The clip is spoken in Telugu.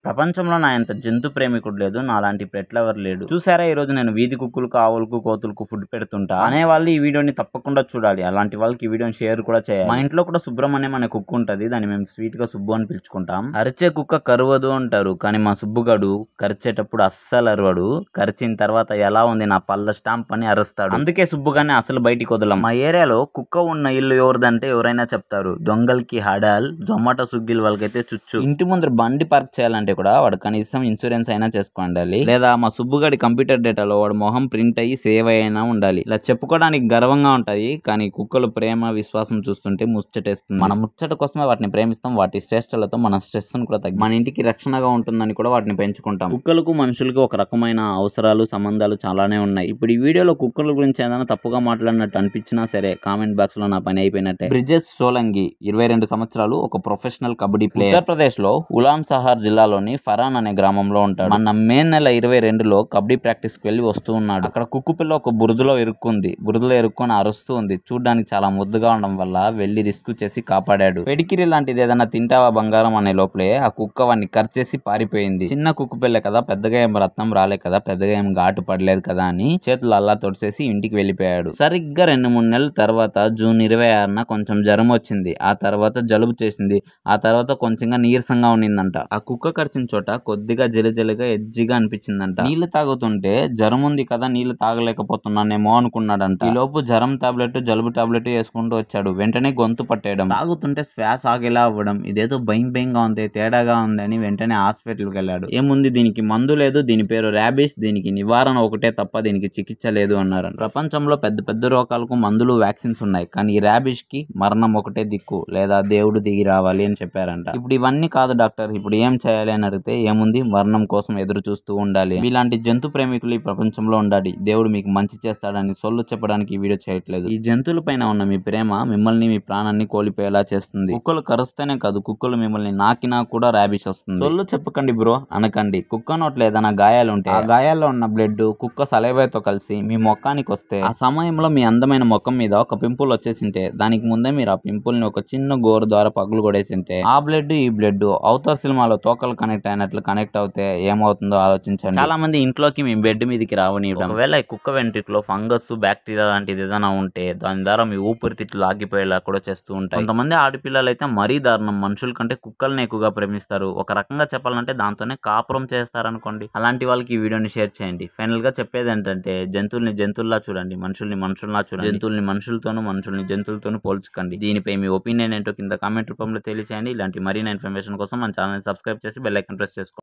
ప్రపంచంలో నా ఎంత జంతు ప్రేమికుడు లేదు, నాలాంటి పెట్ లవర్ లేడు. చూసారా ఈ రోజు నేను వీధి కుక్కలకు, ఆవులకు, కోతులకు ఫుడ్ పెడుతుంటా అనే వాళ్ళు ఈ వీడియోని తప్పకుండా చూడాలి. అలాంటి వాళ్ళకి ఈ వీడియోని షేర్ కూడా చేయాలి. మా ఇంట్లో కూడా సుబ్రహ్మణ్యం అనే కుక్క ఉంటది. దాన్ని మేము స్వీట్ గా సుబ్బు అని పిలుచుకుంటాం. అరిచే కుక్క కరువదు అంటారు, కానీ మా సుబ్బుగాడు కరిచేటప్పుడు అస్సలు అరవడు. కరిచిన తర్వాత ఎలా ఉంది నా పళ్ళ స్టాంప్ అని అరుస్తాడు. అందుకే సుబ్బుగానే అసలు బయటికి వదలం. మా ఏరియాలో కుక్క ఉన్న ఇల్లు ఎవరిదంటే ఎవరైనా చెప్తారు, దొంగలకి హడాల్, జొమాటో స్విగ్గీల వాళ్ళకైతే చుచ్చు. ఇంటి ముందర బండి పార్క్ చేయాలంటే కూడా వాడు కనీసం ఇన్సూరెన్స్ అయినా చేసుకోండాలి, లేదా మా సుబ్బుగాడి కంప్యూటర్ డేటాలో వాడు మొహం ప్రింట్ అయ్యి సేవ్ అయినా ఉండాలి. ఇలా చెప్పుకోవడానికి గర్వంగా ఉంటాయి, కానీ కుక్కలు ప్రేమ విశ్వాసం చూస్తుంటే ముచ్చటేస్తుంది. మన ముచ్చట కోసమే వాటిని ప్రేమిస్తాం. వాటి శ్రేష్టలతో మన స్ట్రెస్ కూడా తగ్గి మన ఇంటికి రక్షణగా ఉంటుందని కూడా వాటిని పెంచుకుంటాం. కుక్కలకు మనుషులకు ఒక రకమైన అవసరాలు, సంబంధాలు చాలానే ఉన్నాయి. ఇప్పుడు ఈ వీడియోలో కుక్కల గురించి ఏదైనా తప్పుగా మాట్లాడినట్టు అనిపించినా సరే కామెంట్ బాక్స్ లో నా పని అయిపోయినట్టే. బ్రిజేష్ సోలంగి 22 సంవత్సరాలు, ఒక ప్రొఫెషనల్ కబడ్డీ ప్లేయర్. ఉత్తరప్రదేశ్ లో ఉలాం సహార్ జిల్లాలోని ఫరాన్ అనే గ్రామంలో ఉంటాడు. మన మే నెల 22లో కబడ్డీ ప్రాక్టీస్ కి వెళ్లి వస్తూ ఉన్నాడు. అక్కడ కుక్కు పిల్ల ఒక బురదలో ఇరుక్కుంది. బురదలో ఇరుక్కొని అరుస్తూ ఉంది. చూడడానికి చాలా ముద్దుగా ఉండడం వల్ల వెళ్లి రిస్క్ చేసి కాపాడాడు. పెడికిరి లాంటిది ఏదైనా తింటావా బంగారం అనే లోపలే ఆ కుక్క వాడిని కరిచేసి పారిపోయింది. చిన్న కుక్కు పిల్ల కదా, పెద్దగా ఏం రత్నం రాలే కదా, పెద్దగా ఏం ఘాటు పడలేదు కదా అని చేతులు అల్లా తొడిసేసి ఇంటికి వెళ్ళిపోయాడు. సరిగ్గా 2-3 నెలల తర్వాత జూన్ 26న కొంచెం జ్వరం వచ్చింది. ఆ తర్వాత జలుబు చేసింది. ఆ తర్వాత కొంచెంగా నీరసంగా ఉన్నిందంట. ఆ కుక్క కరిచిన చోట కొద్దిగా జలిజలిగా ఎజ్జిగా అనిపించిందంట. నీళ్లు తాగుతుంటే జ్వరం ఉంది కదా, నీళ్లు తాగలేకపోతున్నానేమో అనుకున్నాడంట. ఈ లోపు జ్వరం టాబ్లెట్, జలుబు టాబ్లెట్ వేసుకుంటూ వచ్చాడు. వెంటనే గొంతు పట్టేయడం, తాగుతుంటే శ్వాస ఆగేలా అవ్వడం, ఇదేదో భయంగా ఉంది, తేడాగా ఉంది అని వెంటనే హాస్పిటల్కి వెళ్ళాడు. ఏముంది, దీనికి మందు లేదు, దీని పేరు ర్యాబీస్, దీనికి నివారణ ఒకటే తప్ప దీనికి చికిత్స లేదు అన్నారు. ప్రపంచంలో పెద్ద పెద్ద రోగాలకు మందులు, వ్యాక్సిన్స్ ఉన్నాయి, కానీ ఈ ర్యాబీస్ కి మరణం ఒకటే దిక్కు, లేదా దేవుడు దిగి రావాలి అని చెప్పారంట. ఇప్పుడు ఇవన్నీ కాదు డాక్టర్, ఇప్పుడు ఏం చేయాలి అని అడిగితే ఏముంది, మరణం కోసం ఎదురు చూస్తూ ఉండాలి. ఇలాంటి జంతు ప్రేమికులు ఈ ప్రపంచంలో ఉండాలి. దేవుడు మీకు మంచి చేస్తాడని సొల్లు చెప్పడానికి ఈ వీడియో చేయట్లేదు. ఈ జంతువుల పైన ఉన్న మీ ప్రేమ మిమ్మల్ని, మీ ప్రాణాన్ని కోల్పోయేలా చేస్తుంది. కుక్కలు కరుస్తేనే కాదు, కుక్కలు మిమ్మల్ని నాకినా కూడా ర్యాబీస్ వస్తుంది. సొల్లు చెప్పకండి బ్రో అనకండి. కుక్క నోట్లో ఏదైనా గాయాలు ఉంటే ఆ గాయాల్లో ఉన్న బ్లడ్ కుక్క సలైవాతో కలిసి మీ మొక్కానికి వస్తే ఆ సమయంలో మీ అందమైన మొక్కం మీద ఒక పింపుల్ వచ్చేసింటే దానికి ముందే మీరు ఆ పింపుల్ ని ఒక చిన్న గోరు ద్వారా పగులు కొడేసింటే ఆ బ్లడ్ ఈ బ్లడ్ అవతల సినిమాలో తోకలు కనెక్ట్ అయినట్లు కనెక్ట్ అవుతే ఏమవుతుందో ఆలోచించండి. చాలా మంది ఇంట్లోకి మీ బెడ్ మీదకి రావనివ్వడం, ఒకవేళ ఈ కుక్క వెంట్రుకలో ఫంగస్, బ్యాక్టీరియా లాంటిది ఏదైనా ఉంటే దాని ద్వారా మీ ఊపిరితిత్తులు ఆగిపోయేలా కూడా చేస్తూ ఉంటాయి. కొంతమంది ఆడపిల్లలు అయితే మరీ దారుణం, మనుషుల కంటే కుక్కల్ని ఎక్కువగా ప్రేమిస్తారు. ఒక రకంగా చెప్పాలంటే దాంతోనే కాపురం చేస్తారనుకోండి. అలాంటి వాళ్ళకి ఈ వీడియోని షేర్ చేయండి. ఫైనల్ గా చెప్పేది ఏంటంటే జంతువుల్ని జంతువుల్లా చూడండి, మనుషుల్ని మనుషుల్లా చూడండి. జంతువుల్ని మనుషులతోనూ, మనుషుల్ని జంతువులతోనూ పోల్చకండి. దీనిపై మీ ఒపీనియన్ ఏంటో కింద కామెంట్ రూపంలో తెలియచేయండి. ఇలాంటి మరిన్ని ఇన్ఫర్మేషన్ కోసం మన ఛానల్ సబ్స్క్రైబ్ చేసి బెల్ ఐకాన్ ప్రెస్ చేసుకోండి.